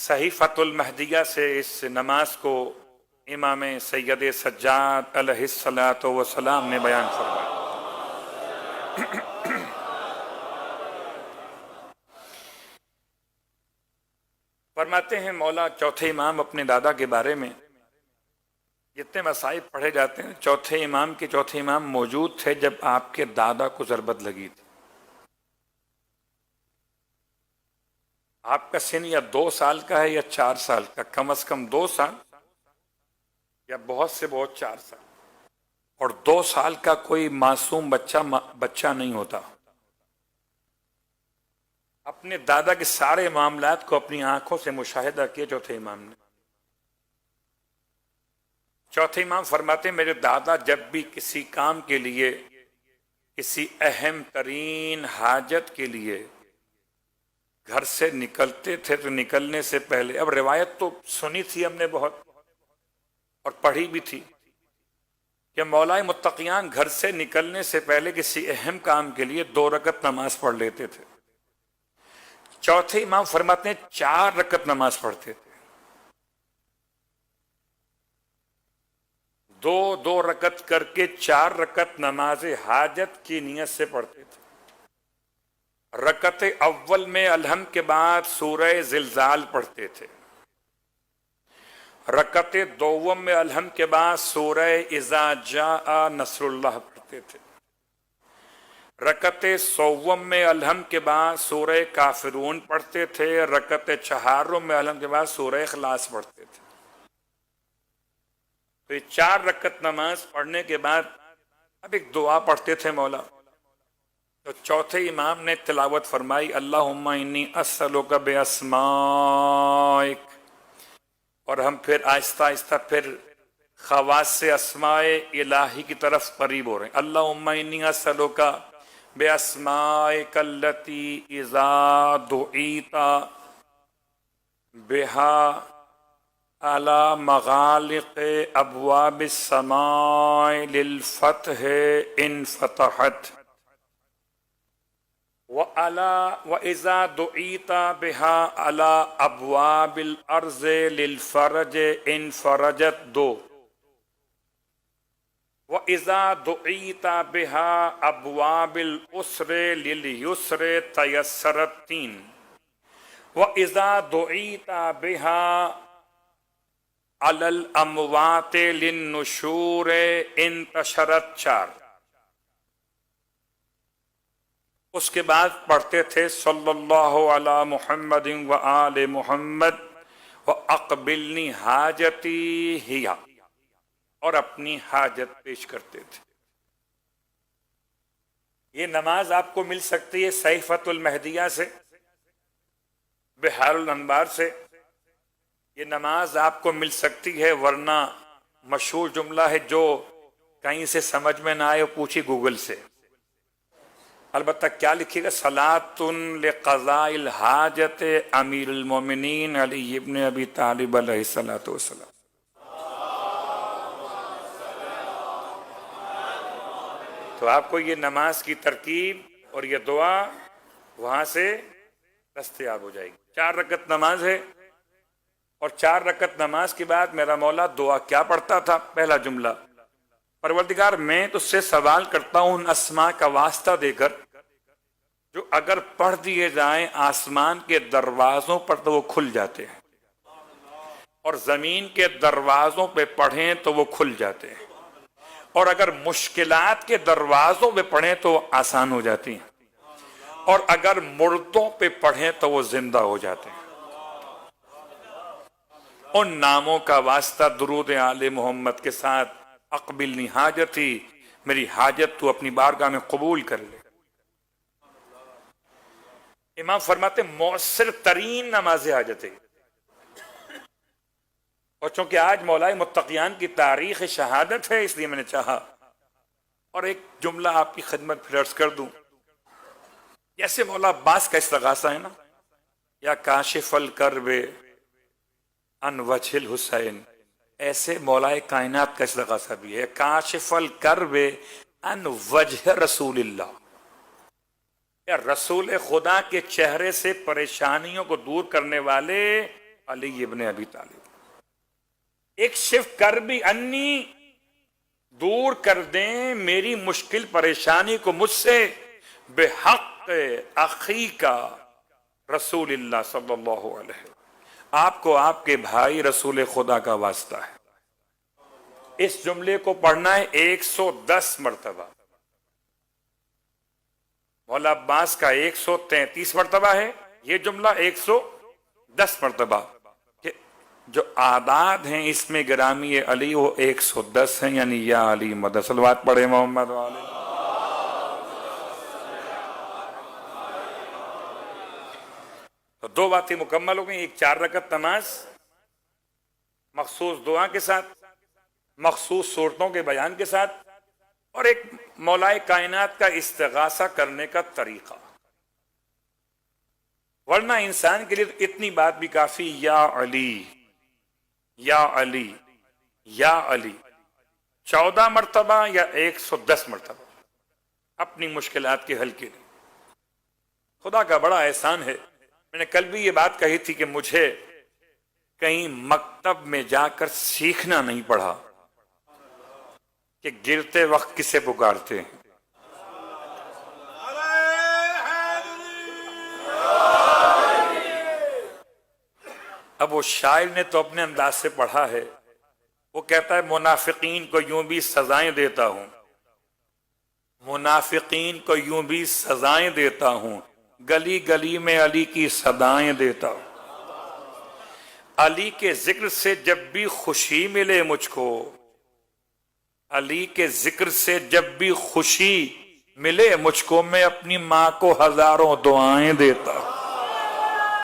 صحیفۃ المہدیہ سے اس نماز کو امام سید سجاد علیہ الصلاۃ والسلام نے بیان فرمایا۔ فرماتے ہیں مولا چوتھے امام اپنے دادا کے بارے میں جتنے مصائب پڑھے جاتے ہیں، چوتھے امام موجود تھے جب آپ کے دادا کو ضربت لگی تھی۔ آپ کا سن یا 2 سال کا ہے یا 4 سال کا، کم از کم 2 سال یا بہت سے بہت 4 سال، اور 2 سال کا کوئی معصوم بچہ نہیں ہوتا۔ اپنے دادا کے سارے معاملات کو اپنی آنکھوں سے مشاہدہ کیا چوتھے امام نے۔ چوتھے امام فرماتے ہیں میرے دادا جب بھی کسی کام کے لیے، کسی اہم ترین حاجت کے لیے گھر سے نکلتے تھے تو نکلنے سے پہلے، اب روایت تو سنی تھی ہم نے بہت اور پڑھی بھی تھی کہ مولائے متقیان گھر سے نکلنے سے پہلے کسی اہم کام کے لیے 2 رکعت نماز پڑھ لیتے تھے۔ چوتھے امام فرماتے ہیں 4 رکعت نماز پڑھتے تھے، 2 رکعت کر کے 4 رکعت نماز حاجت کی نیت سے پڑھتے تھے۔ رکعت اول میں الحمد کے بعد سورہ زلزال پڑھتے تھے، رکعت دوم میں الحمد کے بعد سورہ اذا جاء نصر اللہ پڑھتے تھے، رکعت سوم میں الحمد کے بعد سورہ کافرون پڑھتے تھے، رکعت چہارم میں الحمد کے بعد سورہ اخلاص پڑھتے تھے۔ تو یہ 4 رکعت نماز پڑھنے کے بعد اب ایک دعا پڑھتے تھے مولا، تو چوتھے امام نے تلاوت فرمائی اللہم انی اسألک باسمائک، اور ہم پھر آہستہ آہستہ پھر خواص اسماء الہی کی طرف قریب ہو رہے ہیں۔ اللہم انی اسألک باسمائک التی اذا دعیت بہا علی مغالق ابواب السماء للفتح ان فتحت، وَإِذَا دُعِيتَ بِهَا عَلَى أَبْوَابِ الْأَرْضِ لِلْفَرَجِ إِنْ فَرَجَتْ 2، وَإِذَا دُعِيتَ بِهَا أَبْوَابِ الْأُسْرِ لِلْيُسْرِ تَيَسَّرَتْ 3، وَإِذَا دُعِيتَ بِهَا عَلَى الْأَمْوَاتِ لِلنُّشُورِ انتشرت 4۔ اس کے بعد پڑھتے تھے صلی اللہ علی محمد و آل محمد وَأَقْبِلْنِي حَاجَتِي ہِیَ، اور اپنی حاجت پیش کرتے تھے۔ یہ نماز آپ کو مل سکتی ہے صحیفۃ المہدیہ سے، بحار الانوار سے، یہ نماز آپ کو مل سکتی ہے، ورنہ مشہور جملہ ہے جو کہیں سے سمجھ میں نہ آئے پوچھی گوگل سے، البتہ کیا لکھے گا صلاۃ لقضاء الحاجت امیر المومنین علی ابن ابی طالب علیہ الصلوۃ والسلام۔ تو آپ کو یہ نماز کی ترکیب اور یہ دعا وہاں سے دستیاب ہو جائے گی۔ 4 رکعت نماز ہے، اور 4 رکعت نماز کے بعد میرا مولا دعا کیا پڑھتا تھا؟ پہلا جملہ پروردگار میں تجھ سے سوال کرتا ہوں ان اسماء کا واسطہ دے کر جو اگر پڑھ دیے جائیں آسمان کے دروازوں پر تو وہ کھل جاتے ہیں، اور زمین کے دروازوں پہ پڑھیں تو وہ کھل جاتے ہیں، اور اگر مشکلات کے دروازوں پہ پڑھیں تو وہ آسان ہو جاتی ہیں، اور اگر مردوں پہ پڑھیں تو وہ زندہ ہو جاتے ہیں۔ ان ناموں کا واسطہ درود آل محمد کے ساتھ اقبلنی حاجتی، میری حاجت تو اپنی بارگاہ میں قبول کر لے۔ امام فرماتے مؤثر ترین نماز حاجت ہے، اور چونکہ آج مولائے متقیان کی تاریخ شہادت ہے اس لیے میں نے چاہا اور ایک جملہ آپ کی خدمت پھر عرض کر دوں۔ جیسے مولا عباس کا استغاثہ ہے نا، یا کاشف الکرب عن وجہ الحسین، ایسے مولائے کائنات کا استغاثہ بھی ہے، کاشف الکرب عن وجہ رسول اللہ، یا رسول خدا کے چہرے سے پریشانیوں کو دور کرنے والے علی ابن ابی طالب. اکشف کربی انی، دور کر دیں میری مشکل پریشانی کو مجھ سے، بحق اخی کا رسول اللہ صلی اللہ علیہ وسلم. آپ کو آپ کے بھائی رسول خدا کا واسطہ ہے. اس جملے کو پڑھنا ہے 110 مرتبہ. مولا عباس کا 133 مرتبہ ہے، یہ جملہ 110 مرتبہ. کہ جو اعداد ہیں اس میں گرامی علی وہ 110 ہیں، یعنی یا علی مدد. صلوات پڑھے محمد والے. تو دو باتیں مکمل ہو گئی. ایک 4 رکعت نماز مخصوص دعا کے ساتھ، مخصوص صورتوں کے بیان کے ساتھ، اور ایک مولائے کائنات کا استغاثہ کرنے کا طریقہ. ورنہ انسان کے لیے اتنی بات بھی کافی، یا علی یا علی یا علی 14 مرتبہ یا 110 مرتبہ اپنی مشکلات کے حل کے لیے. خدا کا بڑا احسان ہے. میں نے کل بھی یہ بات کہی تھی کہ مجھے کہیں مکتب میں جا کر سیکھنا نہیں پڑا کہ گرتے وقت کسے پکارتے ہیں. اب وہ شاعر نے تو اپنے انداز سے پڑھا ہے. وہ کہتا ہے منافقین کو یوں بھی سزائیں دیتا ہوں، منافقین کو یوں بھی سزائیں دیتا ہوں، گلی گلی میں علی کی صدائیں دیتا ہوں. علی کے ذکر سے جب بھی خوشی ملے مجھ کو، علی کے ذکر سے جب بھی خوشی ملے مجھ کو، میں اپنی ماں کو ہزاروں دعائیں دیتا ہوں.